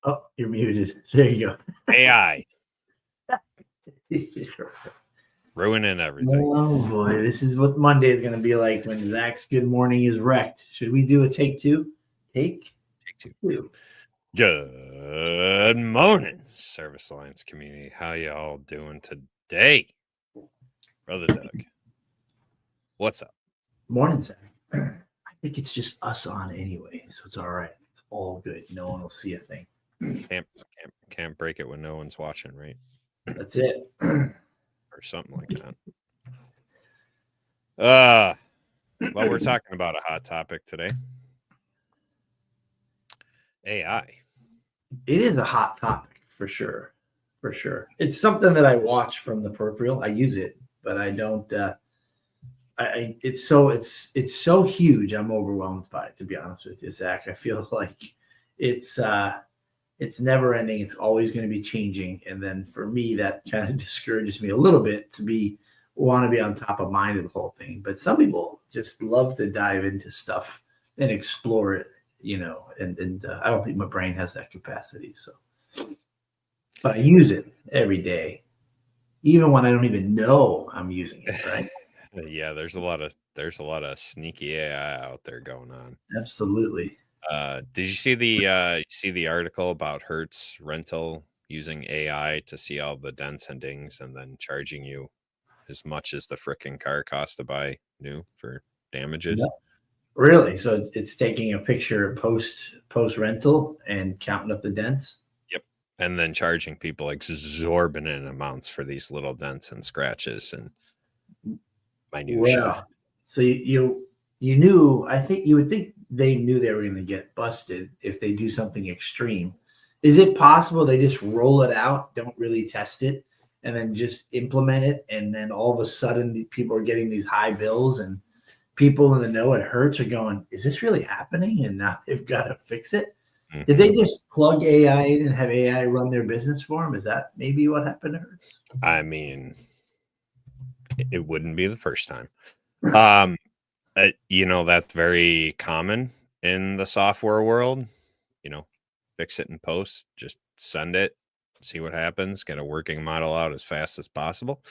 Oh, you're muted. There you AI go. ruining everything. Oh boy, this is what Monday is going to be like when Zach's good morning is wrecked. Should we do a take two? Take Take two. two. Good morning, Service Alliance community. How y'all doing today? Brother Doug, what's up? Morning, Zach. I think it's just us on anyway, so it's all right. It's all good. No one will see a thing. Can't break it when no one's watching, right? That's it. Or something like that. Well, we're talking about a hot topic today. AI. It is a hot topic for sure. For sure. It's something that I watch from the peripheral. I use it, but I don't it's so huge. I'm overwhelmed by it, to be honest with you, Zach. I feel like it's it's never ending. It's always going to be changing. And then for me, that kind of discourages me a little bit to be want to be on top of mind of the whole thing. But some people just love to dive into stuff and explore it, and I don't think my brain has that capacity. So, but I use it every day, even when I don't even know I'm using it. Right? Yeah, there's a lot of sneaky AI out there going on. Absolutely. Did you see the article about Hertz Rental using AI to see all the dents and dings and then charging you as much as the frickin' car cost to buy new for damages? No. Really? So it's taking a picture post rental and counting up the dents. Yep. And then charging people exorbitant amounts for these little dents and scratches and minutia. Well, so you knew. I think you would think they knew they were going to get busted if they do something extreme. Is it possible they just roll it out, don't really test it, and then just implement it, and then all of a sudden the people are getting these high bills, and people in the know it hurts are going, "Is this really happening?" And now they've got to fix it. Did they just plug AI in and have AI run their business for them? Is that maybe what happened to Hertz? I mean, it wouldn't be the first time. That's very common in the software world. Fix it in post, just send it, see what happens, get a working model out as fast as possible.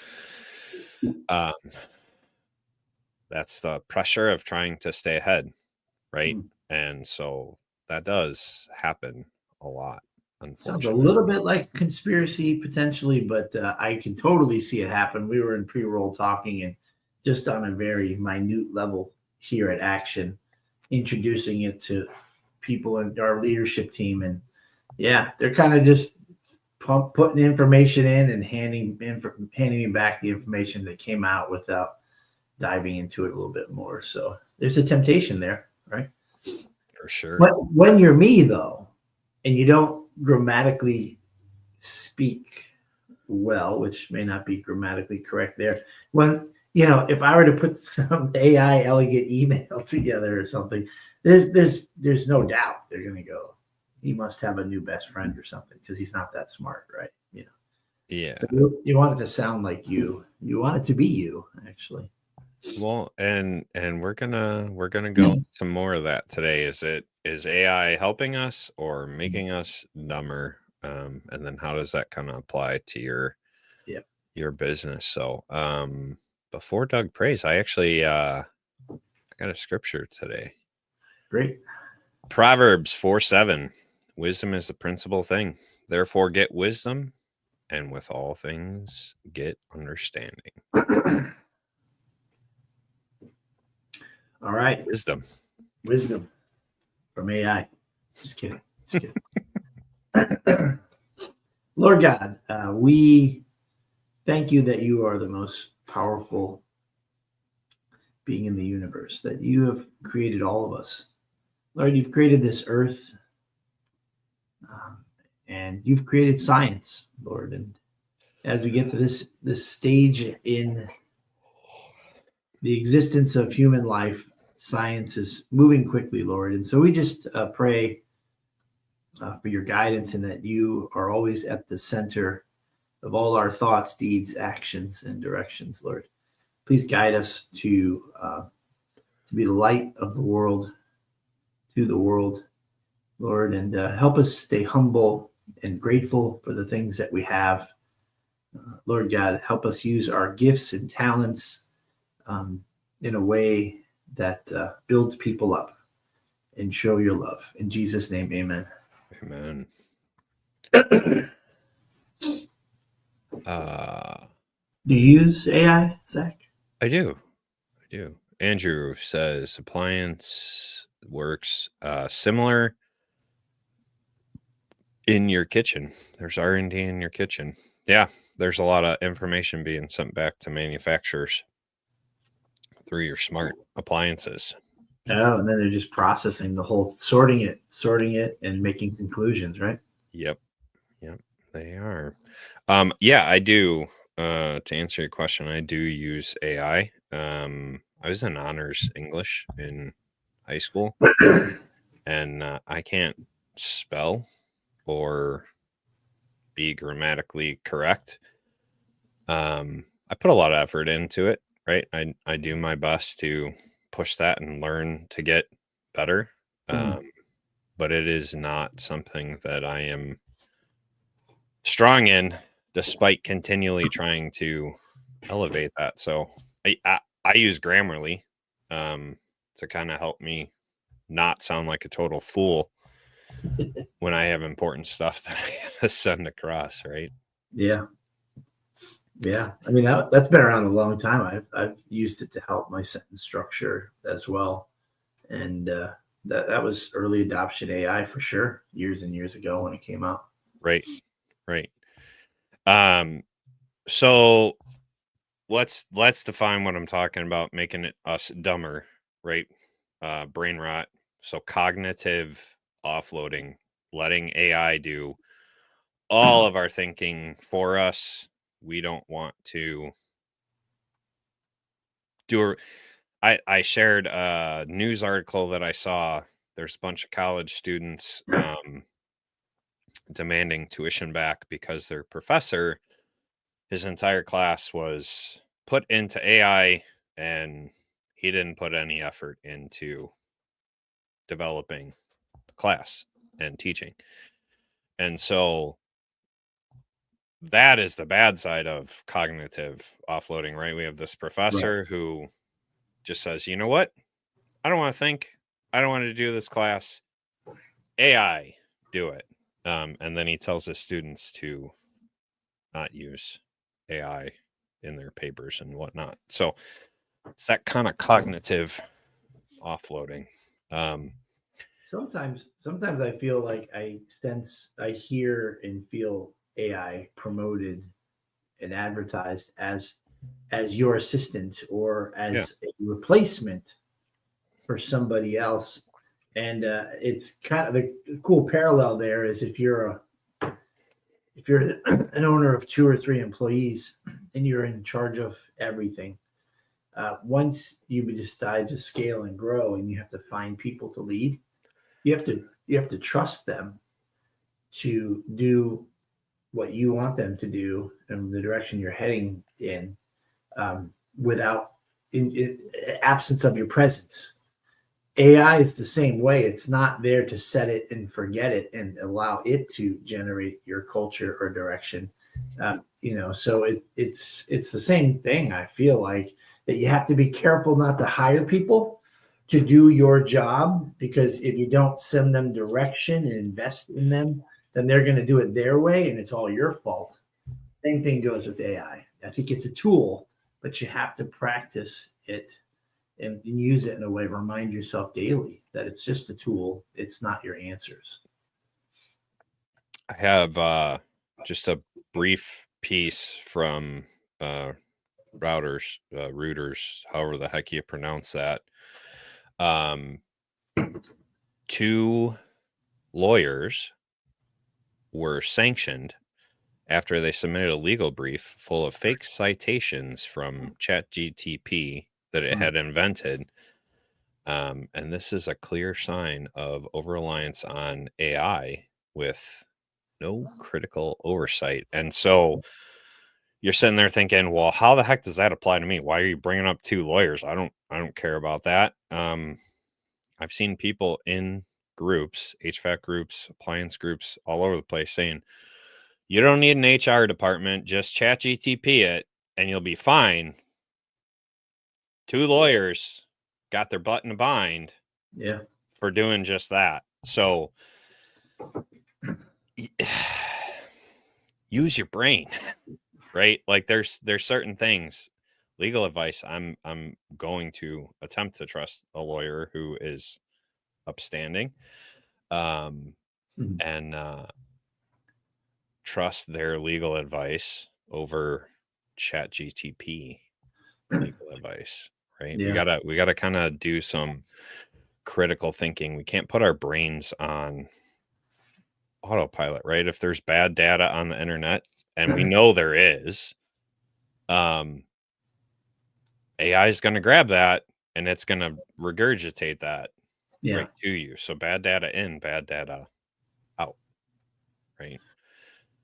That's the pressure of trying to stay ahead, right? And so that does happen a lot. Sounds a little bit like conspiracy potentially, but I can totally see it happen. We were in pre-roll talking and just on a very minute level here at Action, introducing it to people in our leadership team. And yeah, they're kind of just putting information in and handing me back the information that came out without diving into it a little bit more. So there's a temptation there, right? For sure. When you're me, though, and you don't grammatically speak well, which may not be grammatically correct there. When, if I were to put some AI elegant email together or something, there's no doubt they're going to go, he must have a new best friend or something because he's not that smart, right? Yeah. So you want it to sound like you want it to be you, actually. Well, and we're gonna go into more of that today. Is AI helping us or making us dumber? And then how does that kind of apply to your business? So before Doug prays, I actually I got a scripture today. Great. Proverbs 4:7. Wisdom is the principal thing. Therefore get wisdom, and with all things get understanding. All right. Wisdom from AI. Just kidding. Lord God, we thank you that you are the most powerful being in the universe, that you have created all of us. Lord, you've created this earth, and you've created science, Lord. And as we get to this stage in the existence of human life, science is moving quickly, Lord. And so we just pray for your guidance and that you are always at the center of all our thoughts, deeds, actions, and directions, Lord. Please guide us to be the light of the world, to the world, Lord, and help us stay humble and grateful for the things that we have. Lord God, help us use our gifts and talents in a way that builds people up and show your love. In Jesus' name, amen. Amen. Do you use AI, Zach? I do. Andrew says appliance works similar in your kitchen. There's R&D in your kitchen. Yeah, there's a lot of information being sent back to manufacturers through your smart appliances. Oh, and then they're just processing the whole, sorting it, and making conclusions, right? Yep, they are. Yeah, I do. To answer your question, I do use AI. I was in honors English in high school, and I can't spell or be grammatically correct. I put a lot of effort into it, right? I do my best to push that and learn to get better. But it is not something that I am strong in, despite continually trying to elevate that. So I use Grammarly to kind of help me not sound like a total fool when I have important stuff that I gotta send across, right? Yeah. I mean, that's been around a long time. I've used it to help my sentence structure as well, and that was early adoption AI for sure, years and years ago when it came out. Right. So let's define what I'm talking about, making it us dumber, right? Brain rot. So cognitive offloading, letting AI do all of our thinking for us. We don't want to do. I shared a news article that I saw. There's a bunch of college students demanding tuition back because their professor, his entire class was put into AI, and he didn't put any effort into developing the class and teaching. And so that is the bad side of cognitive offloading, right? We have this professor who just says, you know what? I don't want to think. I don't want to do this class. AI, do it. And then he tells his students to not use AI in their papers and whatnot. So it's that kind of cognitive offloading. Sometimes I feel like I hear and feel AI promoted and advertised as your assistant or as a replacement for somebody else. And it's kind of the cool parallel there is if you're an owner of 2 or 3 employees and you're in charge of everything, once you decide to scale and grow and you have to find people to lead, you have to trust them to do what you want them to do and the direction you're heading in, without in absence of your presence. AI is the same way. It's not there to set it and forget it and allow it to generate your culture or direction. So it's the same thing. I feel like that you have to be careful not to hire people to do your job, because if you don't send them direction and invest in them, then they're going to do it their way, and it's all your fault. Same thing goes with AI. I think it's a tool, but you have to practice it and use it in a way. Remind yourself daily that it's just a tool. It's not your answers. I have just a brief piece from Reuters, however the heck you pronounce that. 2 lawyers were sanctioned after they submitted a legal brief full of fake citations from ChatGPT that it had invented. And this is a clear sign of over-reliance on AI with no critical oversight. And so you're sitting there thinking, well, how the heck does that apply to me? Why are you bringing up 2 lawyers? I don't care about that. I've seen people in groups, HVAC groups, appliance groups, all over the place saying, you don't need an HR department, just chat GTP it and you'll be fine. 2 lawyers got their butt in a bind Yeah. for doing just that. So use your brain, right? Like there's certain things, legal advice. I'm going to attempt to trust a lawyer who is upstanding, and trust their legal advice over chat GTP legal advice, right? Yeah. We gotta kind of do some critical thinking. We can't put our brains on autopilot, right? If there's bad data on the internet, and we know there is, AI is going to grab that and it's going to regurgitate that right to you. So bad data in, bad data out, right?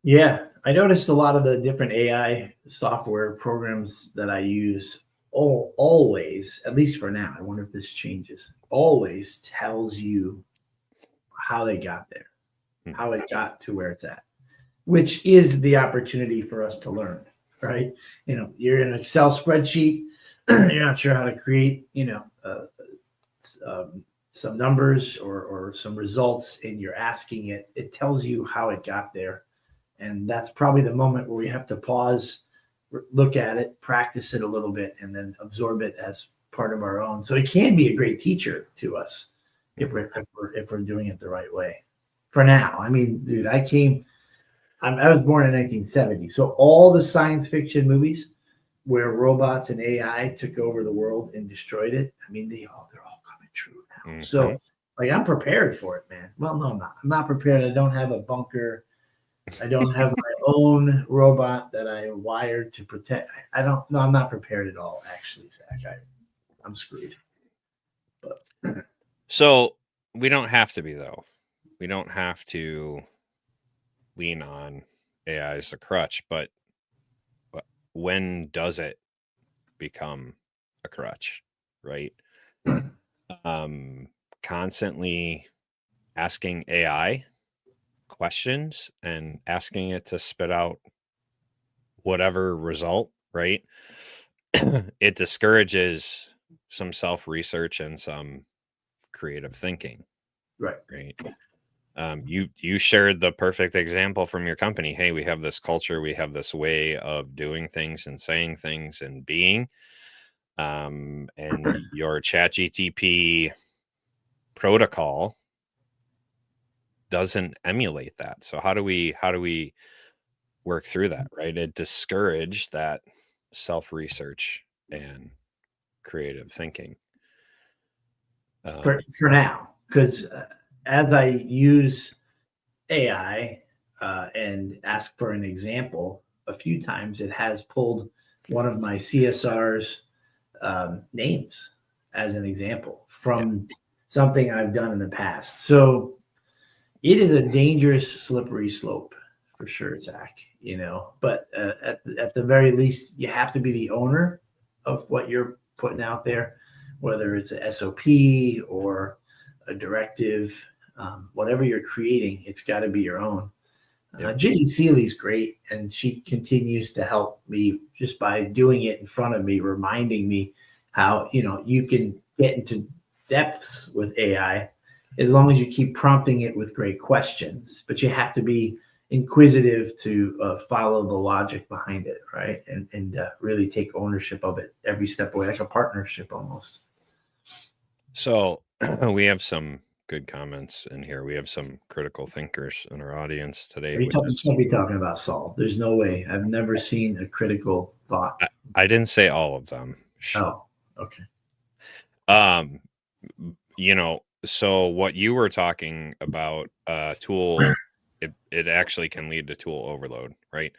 Yeah, I noticed a lot of the different AI software programs that I use always, at least for now, I wonder if this changes, always tells you how they got there, how it got to where it's at, which is the opportunity for us to learn, right? You know, you're in an Excel spreadsheet, you're not sure how to create, some numbers or some results, and you're asking it, it tells you how it got there. And that's probably the moment where we have to pause, look at it, practice it a little bit, and then absorb it as part of our own. So it can be a great teacher to us if we're doing it the right way. For now, I mean, dude, I was born in 1970, so all the science fiction movies where robots and AI took over the world and destroyed it, I mean, they're all coming true now. Mm-hmm. So, like, I'm prepared for it, man. Well, no, I'm not. I'm not prepared. I don't have a bunker. I don't have my own robot that I wired to protect. I'm not prepared at all, actually, Zach. I'm screwed. But so we don't have to be, though. We don't have to lean on AI as a crutch, but when does it become a crutch, right? Constantly asking AI questions and asking it to spit out whatever result, right? It discourages some self-research and some creative thinking. Right. You shared the perfect example from your company. Hey, we have this culture, we have this way of doing things and saying things and being, and your ChatGTP protocol doesn't emulate that. So how do we work through that, right? It discouraged that self-research and creative thinking for now, because as I use AI and ask for an example a few times, it has pulled one of my CSR's names as an example from something I've done in the past. So it is a dangerous, slippery slope for sure, Zach, but at the very least, you have to be the owner of what you're putting out there, whether it's a SOP or a directive, whatever you're creating, it's got to be your own. Ginny Seeley's great, and she continues to help me just by doing it in front of me, reminding me how, you can get into depths with AI as long as you keep prompting it with great questions, but you have to be inquisitive to follow the logic behind it, right? And really take ownership of it every step away, like a partnership almost. So we have some good comments in here. We have some critical thinkers in our audience today. You can't be talking about Saul. There's no way. I've never seen a critical thought. I didn't say all of them. Oh, okay. So what you were talking about, tool, it actually can lead to tool overload, right?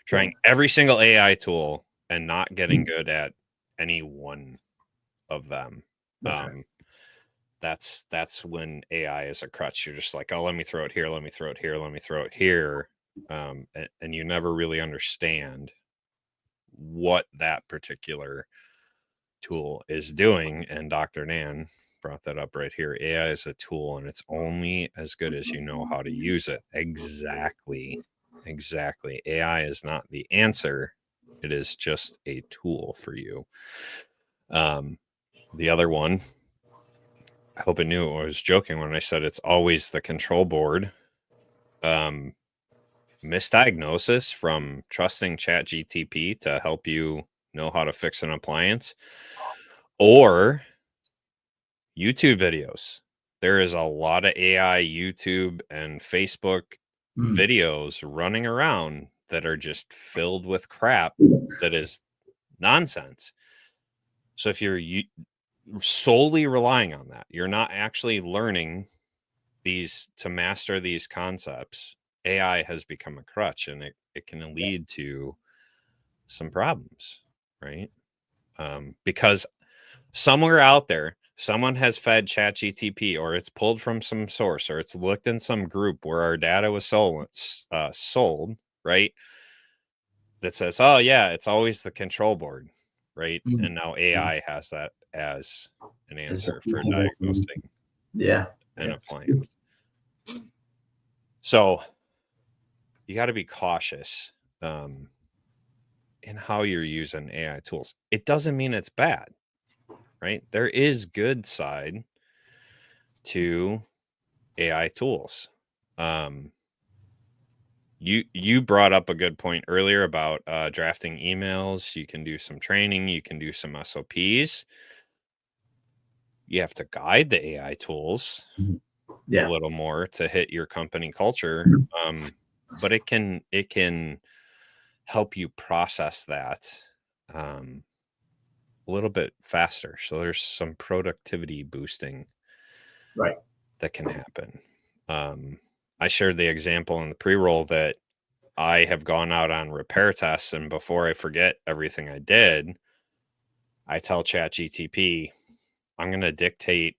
Trying every single AI tool and not getting good at any one of them. That's when AI is a crutch. You're just like, oh, let me throw it here, let me throw it here, let me throw it here. And you never really understand what that particular tool is doing. And Dr. Nan brought that up right here. AI is a tool, and it's only as good as you know how to use it. Exactly. AI is not the answer. It is just a tool for you. The other one, I hope it knew I was joking when I said it's always the control board. Misdiagnosis from trusting ChatGTP to help you know how to fix an appliance, or YouTube videos. There is a lot of AI YouTube and Facebook videos running around that are just filled with crap that is nonsense. So if you're solely relying on that, you're not actually learning these to master these concepts. AI has become a crutch, and it can lead to some problems, right? Because somewhere out there, someone has fed ChatGTP, or it's pulled from some source, or it's looked in some group where our data was sold, right? That says, oh yeah, it's always the control board, right? And now AI has that as an answer for diagnosing an appliance. So you got to be cautious in how you're using AI tools. It doesn't mean it's bad, right? There is good side to AI tools. You brought up a good point earlier about drafting emails. You can do some training. You can do some SOPs. You have to guide the AI tools a little more to hit your company culture. But it can help you process that a little bit faster. So there's some productivity boosting that can happen. I shared the example in the pre-roll that I have gone out on repair tests, and before I forget everything I did, I tell ChatGTP, I'm going to dictate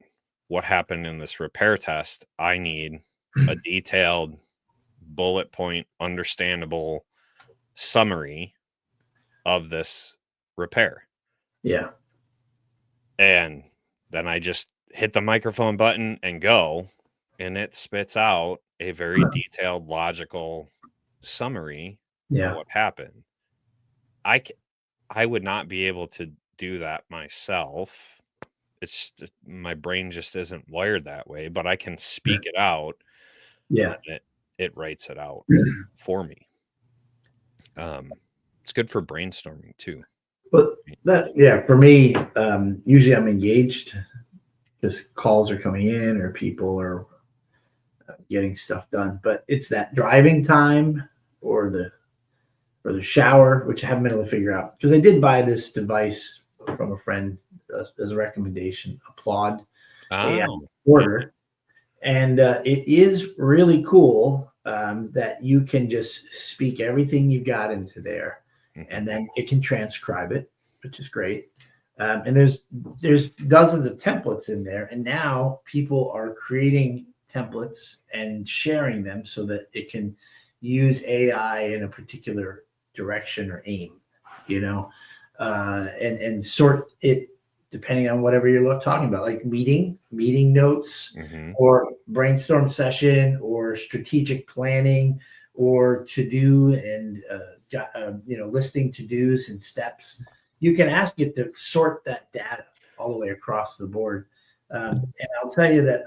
what happened in this repair test. I need a detailed bullet point, understandable summary of this repair. Yeah. And then I just hit the microphone button and go, and it spits out a very detailed, logical summary of what happened. I would not be able to do that myself. It's my brain just isn't wired that way, but I can speak it out. Yeah. And it writes it out for me. It's good for brainstorming too. But for me, usually I'm engaged because calls are coming in or people are getting stuff done. But it's that driving time or the shower, which I haven't been able to figure out, because I did buy this device from a friend as a recommendation, Applaud AI Order, and it is really cool that you can just speak everything you got into there, and then it can transcribe it, which is great. And there's dozens of templates in there, and now people are creating templates and sharing them so that it can use AI in a particular direction or aim, and sort it depending on whatever you're talking about, like meeting notes, or brainstorm session, or strategic planning, or to do and listing to dos and steps. You can ask it to sort that data all the way across the board, and I'll tell you that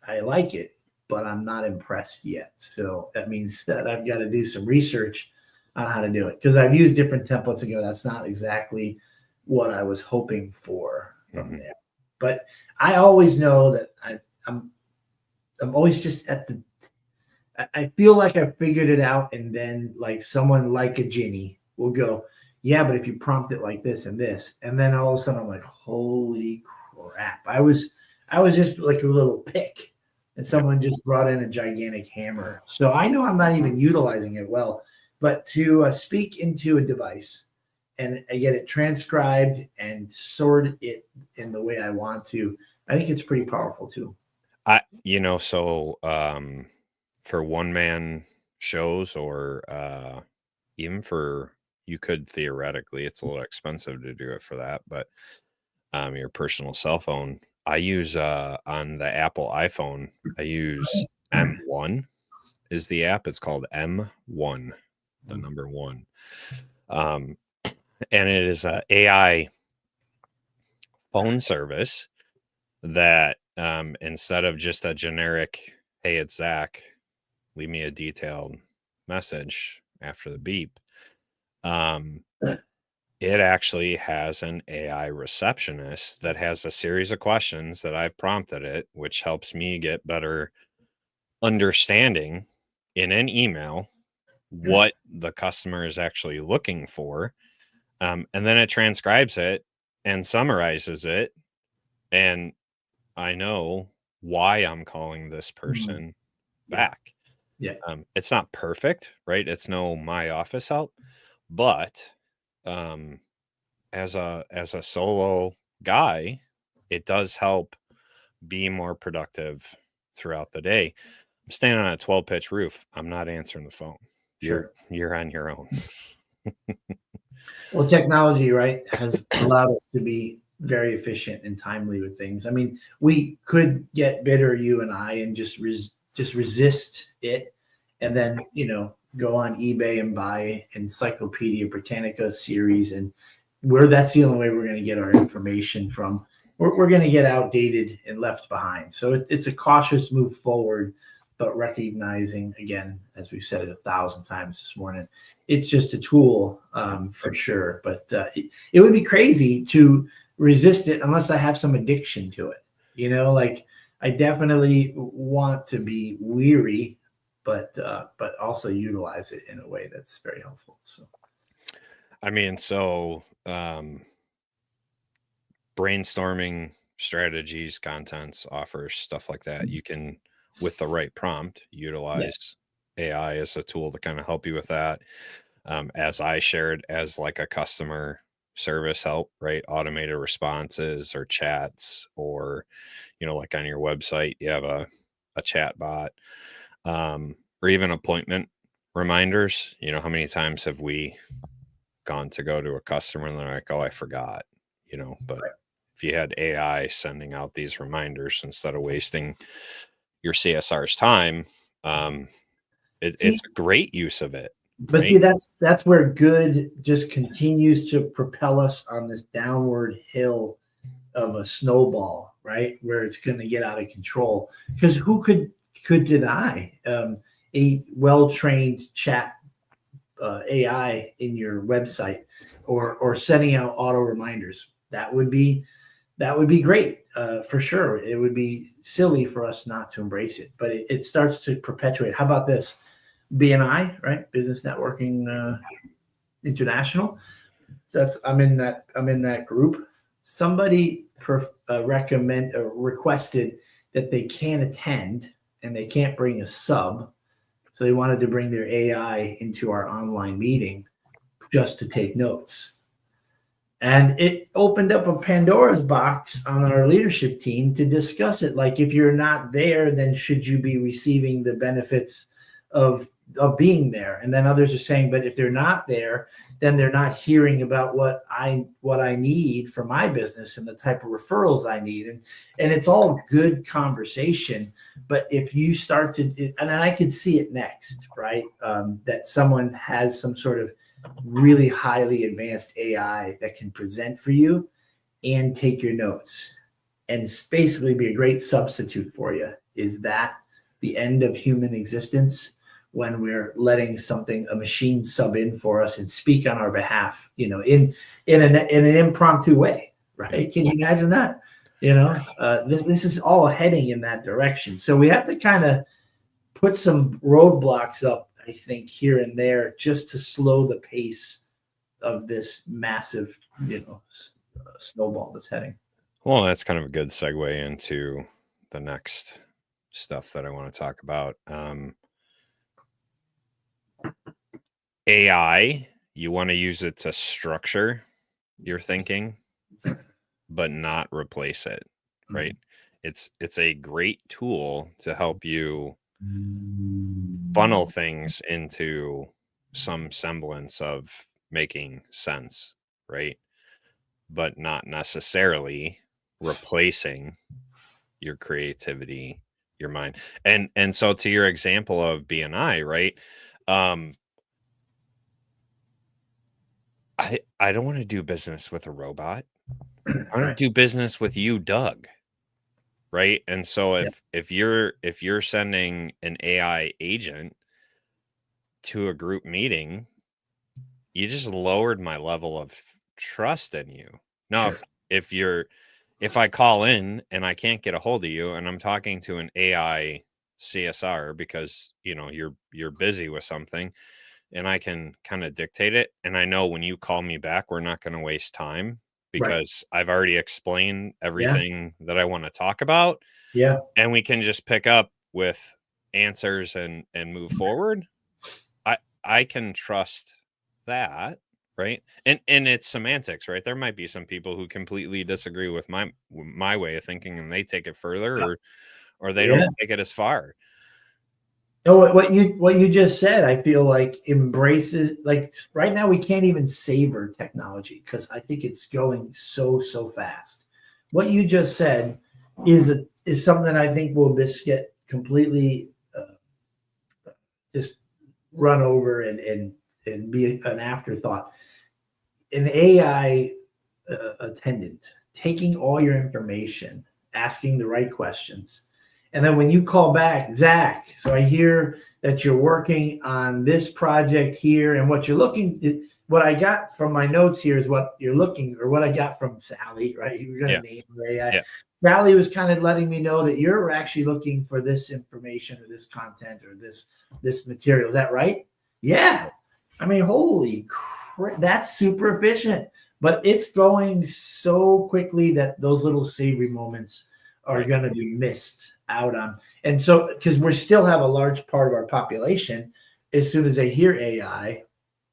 I like it, but I'm not impressed yet. So that means that I've got to do some research on how to do it, because I've used different templates and go, that's not exactly what I was hoping for from there. But I always know that I'm always just I feel like I figured it out, and then like someone like a Ginny will go, yeah, but if you prompt it like this and this, and then all of a sudden I'm like, holy crap. I was just like a little pick, and someone just brought in a gigantic hammer. So I know I'm not even utilizing it well, but to speak into a device and I get it transcribed and sort it in the way I want to, I think it's pretty powerful too. For one-man shows, or even for, you could theoretically, it's a little expensive to do it for that, but your personal cell phone. I use on the Apple iPhone, I use M1 is the app. It's called M1, the number one. And it is a AI phone service that instead of just a generic, hey, it's Zach, leave me a detailed message after the beep. It actually has an AI receptionist that has a series of questions that I've prompted it, which helps me get better understanding in an email what the customer is actually looking for. And then it transcribes it and summarizes it. And I know why I'm calling this person back. Yeah. It's not perfect, right? It's no my office help, but as a solo guy, it does help be more productive throughout the day. I'm standing on a 12 pitch roof. I'm not answering the phone. Sure. You're on your own. Well, technology, right, has allowed us to be very efficient and timely with things. I mean, we could get bitter, you and I, and just resist it, and then go on eBay and buy Encyclopedia Britannica series, and that's the only way we're going to get our information from. We're going to get outdated and left behind. So it's a cautious move forward, but recognizing, again, as we've said it 1,000 times this morning, it's just a tool for sure. But it would be crazy to resist it unless I have some addiction to it. Like I definitely want to be weary, but also utilize it in a way that's very helpful. So, I mean, brainstorming strategies, contents, offers, stuff like that. You can, with the right prompt, utilize AI as a tool to kind of help you with that. As I shared as like a customer service help, right? Automated responses or chats, or, like on your website, you have a chat bot, or even appointment reminders. How many times have we gone to go to a customer and they're like, oh, I forgot, but if you had AI sending out these reminders instead of wasting your CSR's time, it's a great use of it. But right? see, that's where good just continues to propel us on this downward hill of a snowball, right? Where it's going to get out of control. Because who could deny a well-trained chat AI in your website, or sending out auto reminders? That would be great for sure. It would be silly for us not to embrace it, but it starts to perpetuate. How about this? BNI, right? Business Networking International. So I'm in that group. Somebody requested that they can't attend and they can't bring a sub, so they wanted to bring their AI into our online meeting just to take notes. And it opened up a Pandora's box on our leadership team to discuss it. Like, if you're not there, then should you be receiving the benefits of being there? And then others are saying, but if they're not there, then they're not hearing about what I need for my business and the type of referrals I need. And it's all good conversation. But if you start to, and I could see it next, right? That someone has some sort of really highly advanced AI that can present for you and take your notes and basically be a great substitute for you. Is that the end of human existence, when we're letting a machine sub in for us and speak on our behalf, in an impromptu way, right? Can you imagine that? This is all heading in that direction. So we have to kind of put some roadblocks up, I think, here and there, just to slow the pace of this massive, snowball that's heading. Well, that's kind of a good segue into the next stuff that I want to talk about. AI, you want to use it to structure your thinking, but not replace it, right? It's a great tool to help you funnel things into some semblance of making sense, right? but not necessarily replacing your creativity, your mind. And so to your example of BNI, right? I don't want to do business with a robot. I want Right. to do business with you, Doug. Right. And so Yeah. if you're sending an AI agent to a group meeting, you just lowered my level of trust in you. Now, Sure. if I call in and I can't get a hold of you and I'm talking to an AI CSR because you're busy with something and I can kind of dictate it, and I know when you call me back, we're not going to waste time Right. because I've already explained Yeah. everything that I want to talk about, Yeah. and we can just pick up with answers and move forward. I can trust that, right? And it's semantics, right? There might be some people who completely disagree with my way of thinking and they take it further, or they don't Yeah. take it as far. No, what you just said, I feel like embraces, like right now we can't even savor technology because I think it's going so fast. What you just said is something that I think will just get completely just run over and be an afterthought. An AI attendant taking all your information, asking the right questions. And then when you call back, Zach, so I hear that you're working on this project here, and what I got from my notes here is what you're looking, or what I got from Sally, right? You're going Yeah. to name her AI. Yeah. Sally was kind of letting me know that you're actually looking for this information or this content or this material. Is that right? Yeah. I mean, holy crap, that's super efficient, but it's going so quickly that those little savory moments are Right. going to be missed out on. And so, because we still have a large part of our population, as soon as they hear AI,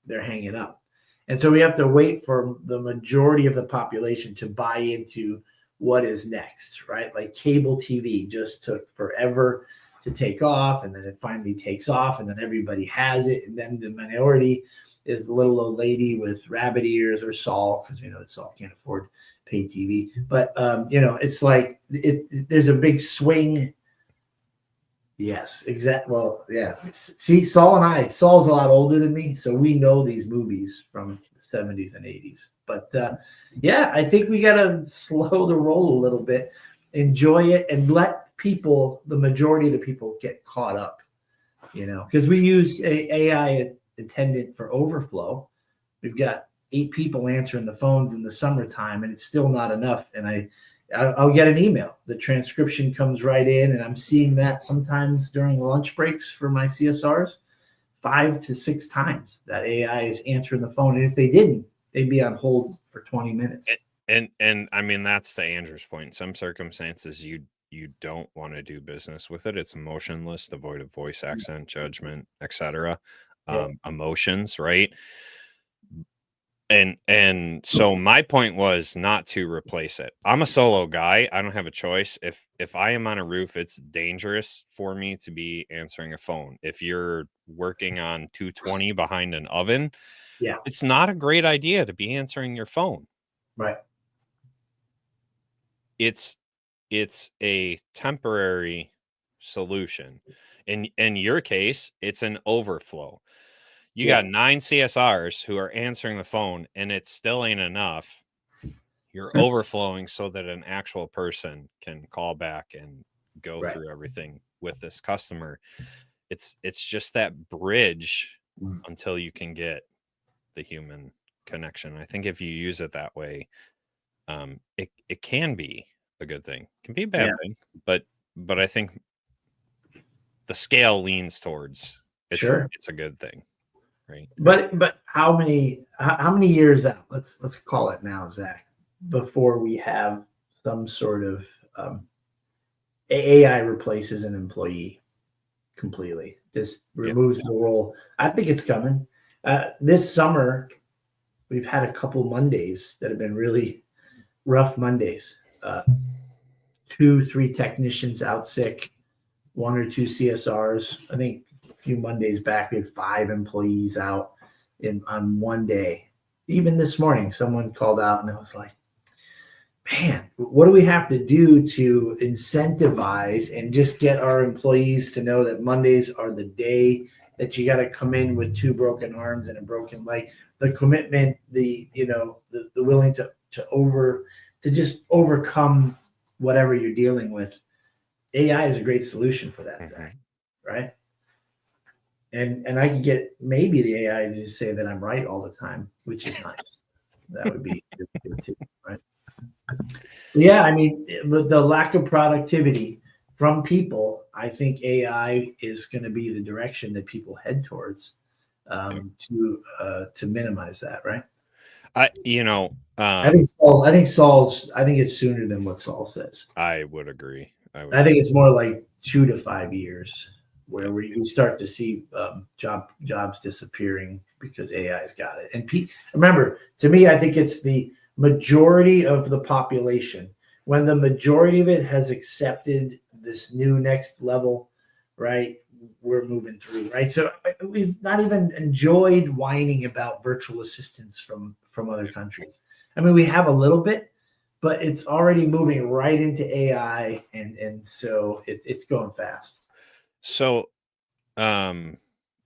they're hanging up. And so we have to wait for the majority of the population to buy into what is next, right? Like cable TV just took forever to take off, and then it finally takes off, and then everybody has it, and then the minority is the little old lady with rabbit ears, or Saul, because we know that Saul can't afford pay TV. But it's like there's a big swing. Yes, exactly. Well, yeah. See, Saul's a lot older than me, so we know these movies from the 70s and 80s. But yeah, I think we got to slow the roll a little bit, enjoy it, and let the majority of the people get caught up, because we use a AI attendant for overflow. We've got 8 people answering the phones in the summertime, and it's still not enough. And I'll get an email. The transcription comes right in, and I'm seeing that sometimes during lunch breaks for my CSRs, 5 to 6 times that AI is answering the phone. And if they didn't, they'd be on hold for 20 minutes. And I mean, that's to Andrew's point. In some circumstances, you don't want to do business with it. It's emotionless, devoid of voice, accent, judgment, etc. Emotions, right? And so my point was not to replace it. I'm a solo guy. I don't have a choice. If I am on a roof, it's dangerous for me to be answering a phone. If you're working on 220 behind an oven, Yeah. it's not a great idea to be answering your phone. Right. It's a temporary solution. In your case, it's an overflow. You got 9 CSRs who are answering the phone, and it still ain't enough. You're overflowing so that an actual person can call back and go Right. through everything with this customer. It's just that bridge until you can get the human connection. I think if you use it that way, it can be a good thing. It can be a bad Yeah. thing, but I think the scale leans towards Sure. it's a good thing, right? But how many years out? Let's call it now, Zach, before we have some sort of AI replaces an employee completely. Just removes the role. I think it's coming. This summer, we've had a couple Mondays that have been really rough Mondays. 2, 3 technicians out sick, 1 or 2 CSRs. I think a few Mondays back, we had 5 employees out on one day. Even this morning, someone called out and I was like, man, what do we have to do to incentivize and just get our employees to know that Mondays are the day that you got to come in with two broken arms and a broken leg? The commitment, the willing to just overcome whatever you're dealing with. AI is a great solution for that, Zach, right? And I can get maybe the AI to just say that I'm right all the time, which is nice. That would be good too, right? Yeah, I mean, with the lack of productivity from people, I think AI is going to be the direction that people head towards to minimize that, right? I think it's sooner than what Saul says. I would agree. I think it's more like 2 to 5 years where we start to see jobs disappearing because AI's got it. And remember, to me, I think it's the majority of the population. When the majority of it has accepted this new next level, right, we're moving through, right? So we've not even enjoyed whining about virtual assistants from other countries. I mean, we have a little bit, but it's already moving right into AI, and so it's going fast. So,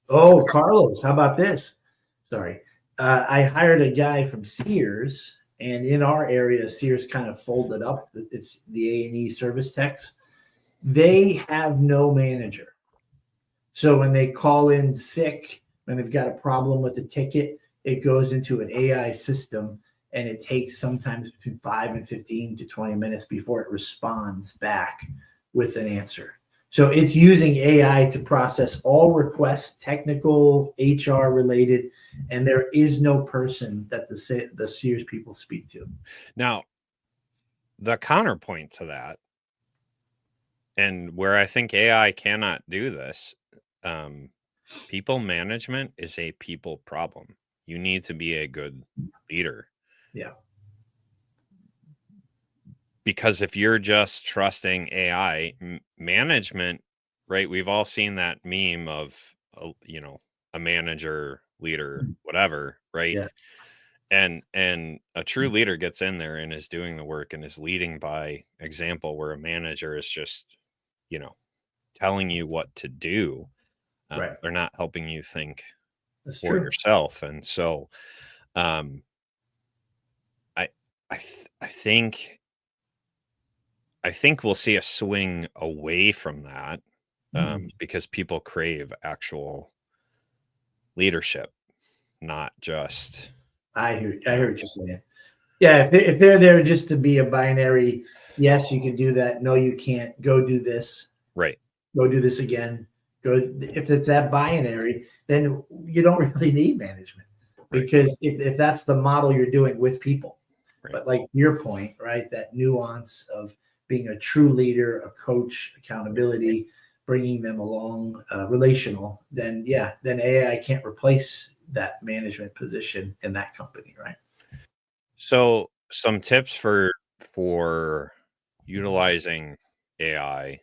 Carlos, how about this? Sorry. I hired a guy from Sears, and in our area, Sears kind of folded up. It's the A&E service techs. They have no manager. So when they call in sick, when they've got a problem with the ticket, it goes into an AI system, and it takes sometimes between 5 and 15 to 20 minutes before it responds back with an answer. So it's using AI to process all requests, technical, HR related, and there is no person that the Sears people speak to. Now, the counterpoint to that, and where I think AI cannot do this, people management is a people problem. You need to be a good leader. Yeah. Because if you're just trusting AI management, right? We've all seen that meme of, a manager, leader, whatever, right? Yeah. And a true leader gets in there and is doing the work and is leading by example, where a manager is just, telling you what to do. Right. They're not helping you think That's for true. yourself. And so, I think we'll see a swing away from that, because people crave actual leadership, not just. I hear what you're saying. Yeah, if they're there just to be a binary, yes, you can do that. No, you can't. Go do this. Right. Go do this again. If it's that binary, then you don't really need management, because if that's the model you're doing with people. Right. But like your point, right, that nuance of being a true leader, a coach, accountability, bringing them along, relational, then AI can't replace that management position in that company, right? So some tips for utilizing AI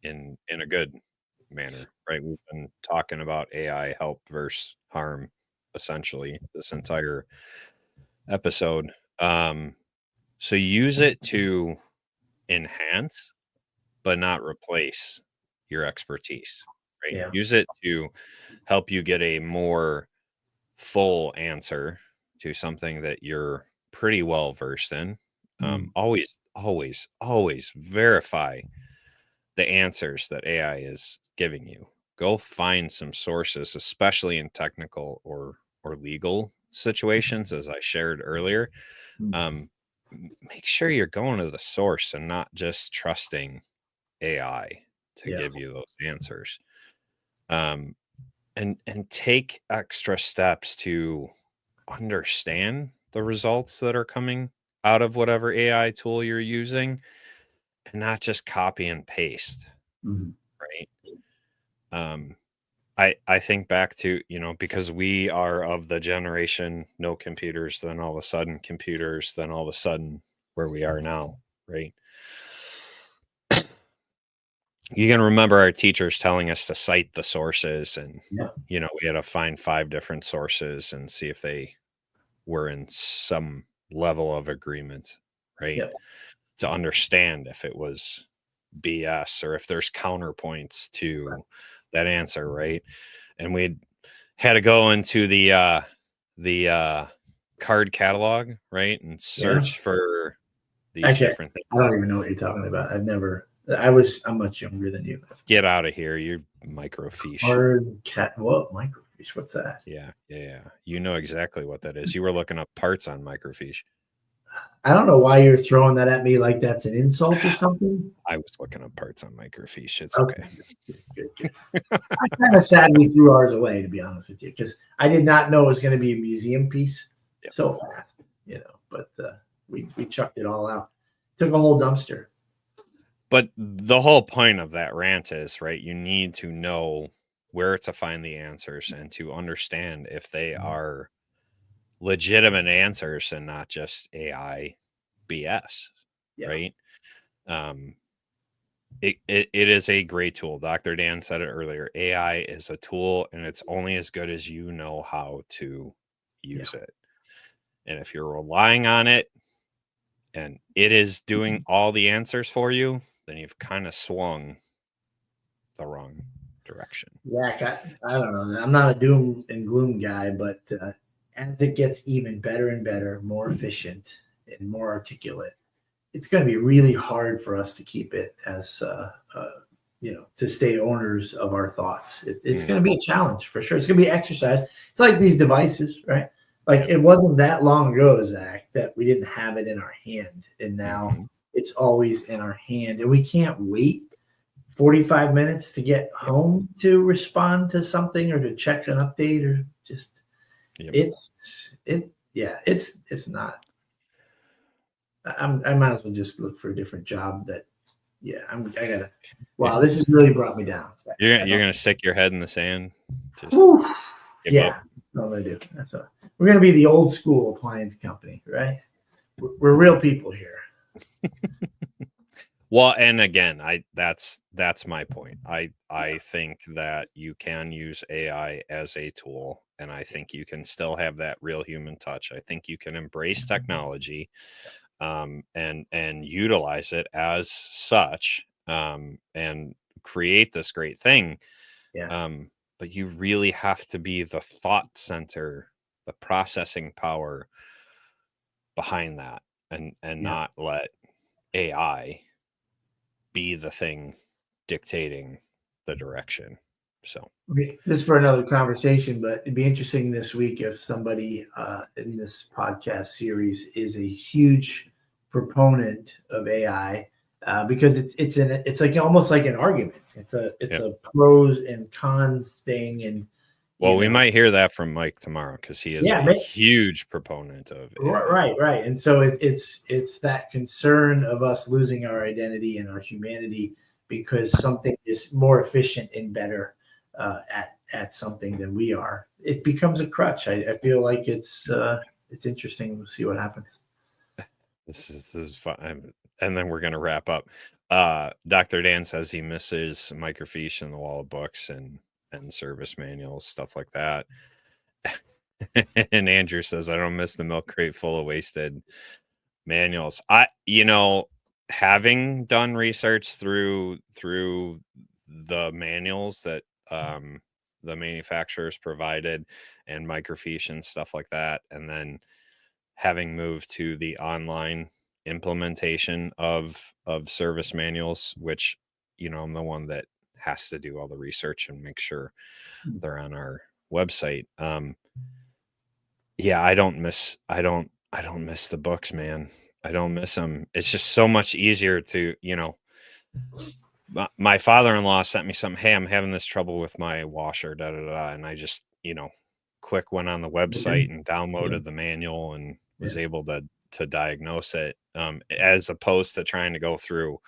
in a good manner, right? We've been talking about AI help versus harm essentially this entire episode. So use it to enhance but not replace your expertise, right? Yeah. Use it to help you get a more full answer to something that you're pretty well versed in. Always verify the answers that AI is giving you. Go find some sources, especially in technical or legal situations, as I shared earlier. Make sure you're going to the source and not just trusting AI to give you those answers. And take extra steps to understand the results that are coming out of whatever AI tool you're using, and not just copy and paste. Right. I think back to, because we are of the generation, no computers, then all of a sudden computers, then all of a sudden where we are now, right? You can remember our teachers telling us to cite the sources, and, we had to find 5 different sources and see if they were in some level of agreement, right? Yep. To understand if it was BS or if there's counterpoints to that answer, right? And we had to go into the card catalog, right, and search for these Actually, different things. I don't even know what you're talking about. I'm much younger than you. Get out of here, you microfiche. Hard cat. What microfiche? What's that? Yeah. You know exactly what that is. You were looking up parts on microfiche. I don't know why you're throwing that at me like that's an insult or something. I was looking up parts on microfiche. It's okay. Good. I'm kind of sad we threw ours away, to be honest with you, because I did not know it was going to be a museum piece so fast, but we chucked it all out. Took a whole dumpster. But the whole point of that rant is, right, you need to know where to find the answers and to understand if they are legitimate answers and not just AI BS, right? It is a great tool. Dr. Dan said it earlier. AI is a tool, and it's only as good as you know how to use it. And if you're relying on it and it is doing all the answers for you, then you've kind of swung the wrong direction. Yeah, I don't know. I'm not a doom and gloom guy, but as it gets even better and better, more efficient and more articulate, it's going to be really hard for us to keep it as, to stay owners of our thoughts. It's going to be a challenge for sure. It's going to be exercise. It's like these devices, right? Like it wasn't that long ago, Zach, that we didn't have it in our hand. And now it's always in our hand. And we can't wait 45 minutes to get home to respond to something or to check an update or just it's not. I might as well just look for a different job wow, this has really brought me down. You're gonna stick your head in the sand. Yeah, that's all I do. We're gonna be the old school appliance company, right? We're real people here. Well, and again, that's my point. I think that you can use AI as a tool, and I think you can still have that real human touch. I think you can embrace technology and utilize it as such and create this great thing. But you really have to be the thought center, the processing power behind that, and not let AI be the thing dictating the direction. So this is for another conversation, but it'd be interesting this week if somebody in this podcast series is a huge proponent of AI because it's like almost like an argument. It's a pros and cons thing, and we might hear that from Mike tomorrow because he is a huge proponent of AI. Right. And so it's that concern of us losing our identity and our humanity because something is more efficient and better at something than we are. It becomes a crutch. I feel like it's interesting. We'll see what happens. This is fun. And then we're going to wrap up. Dr. Dan says he misses microfiche and the wall of books and service manuals, stuff like that. And Andrew says, I don't miss the milk crate full of wasted manuals. Having done research through the manuals that the manufacturers provided and microfiche and stuff like that, and then having moved to the online implementation of service manuals, which I'm the one that has to do all the research and make sure they're on our website. I don't miss the books, man. I don't miss them. It's just so much easier to, my father-in-law sent me something. Hey, I'm having this trouble with my washer, and I just, quick went on the website and downloaded the manual and was able to diagnose it, as opposed to trying to go through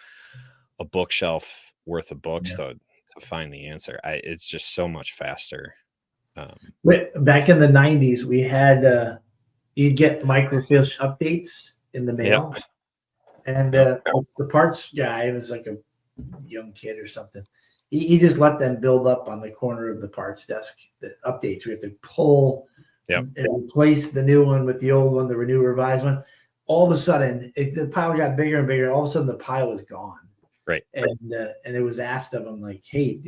a bookshelf worth of books to find the answer. It's just so much faster. Back in the 90s, we had you'd get microfiche updates in the mail, and the parts guy was like a young kid or something. He just let them build up on the corner of the parts desk. The updates we have to pull Yep. and replace the new one with the old one, the renew revised one. All of a sudden, the pile got bigger and bigger. All of a sudden, the pile was gone. Right. And it was asked of them like, "Hey,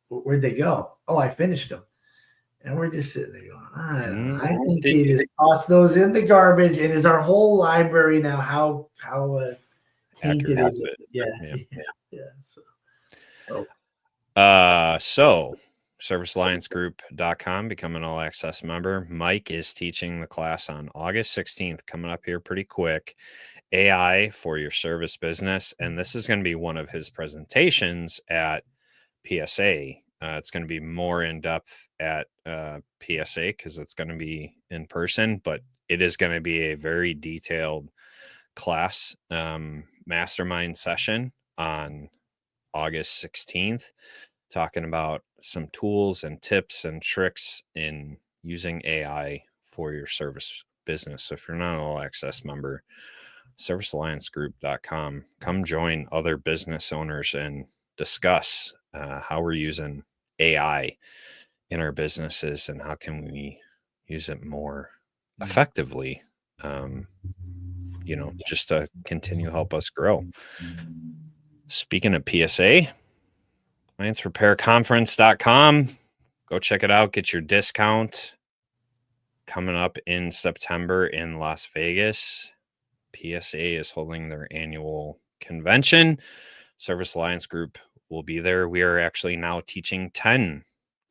where'd they go?" "Oh, I finished them." And we're just sitting there going, I think he just tossed those in the garbage. And is our whole library now how tainted is it? Yeah. So servicealliancegroup.com, become an all access member. Mike is teaching the class on August 16th, coming up here pretty quick. AI for your service business. And this is going to be one of his presentations at PSA. It's going to be more in depth at PSA because it's going to be in person, but it is going to be a very detailed class mastermind session on August 16th, talking about some tools and tips and tricks in using AI for your service business. So if you're not an all access member, servicealliancegroup.com, come join other business owners and discuss how we're using AI in our businesses and how can we use it more effectively, just to continue to help us grow. Speaking of PSA, appliancerepairconference.com, go check it out, get your discount. Coming up in September in Las Vegas, PSA is holding their annual convention. Service Alliance Group will be there. We are actually now teaching 10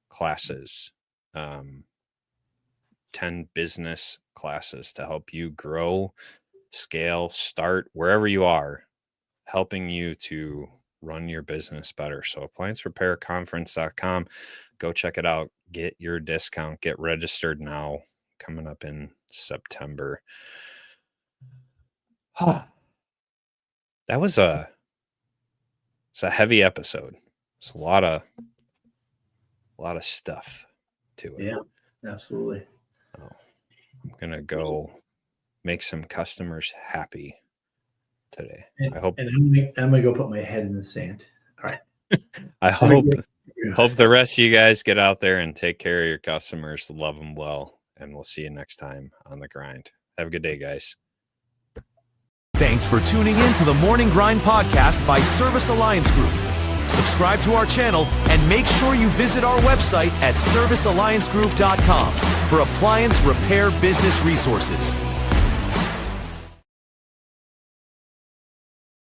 classes, 10 business classes to help you grow, scale, start wherever you are, helping you to run your business better. So appliancerepairconference.com, go check it out, get your discount, get registered now, coming up in September. That was it's a heavy episode. It's a lot of stuff to it. Yeah, absolutely. I'm gonna go make some customers happy today. And, I hope. And I'm gonna go put my head in the sand. All right. I hope the rest of you guys get out there and take care of your customers, love them well, and we'll see you next time on The Grind. Have a good day, guys. Thanks for tuning in to the Morning Grind podcast by Service Alliance Group. Subscribe to our channel and make sure you visit our website at servicealliancegroup.com for appliance repair business resources.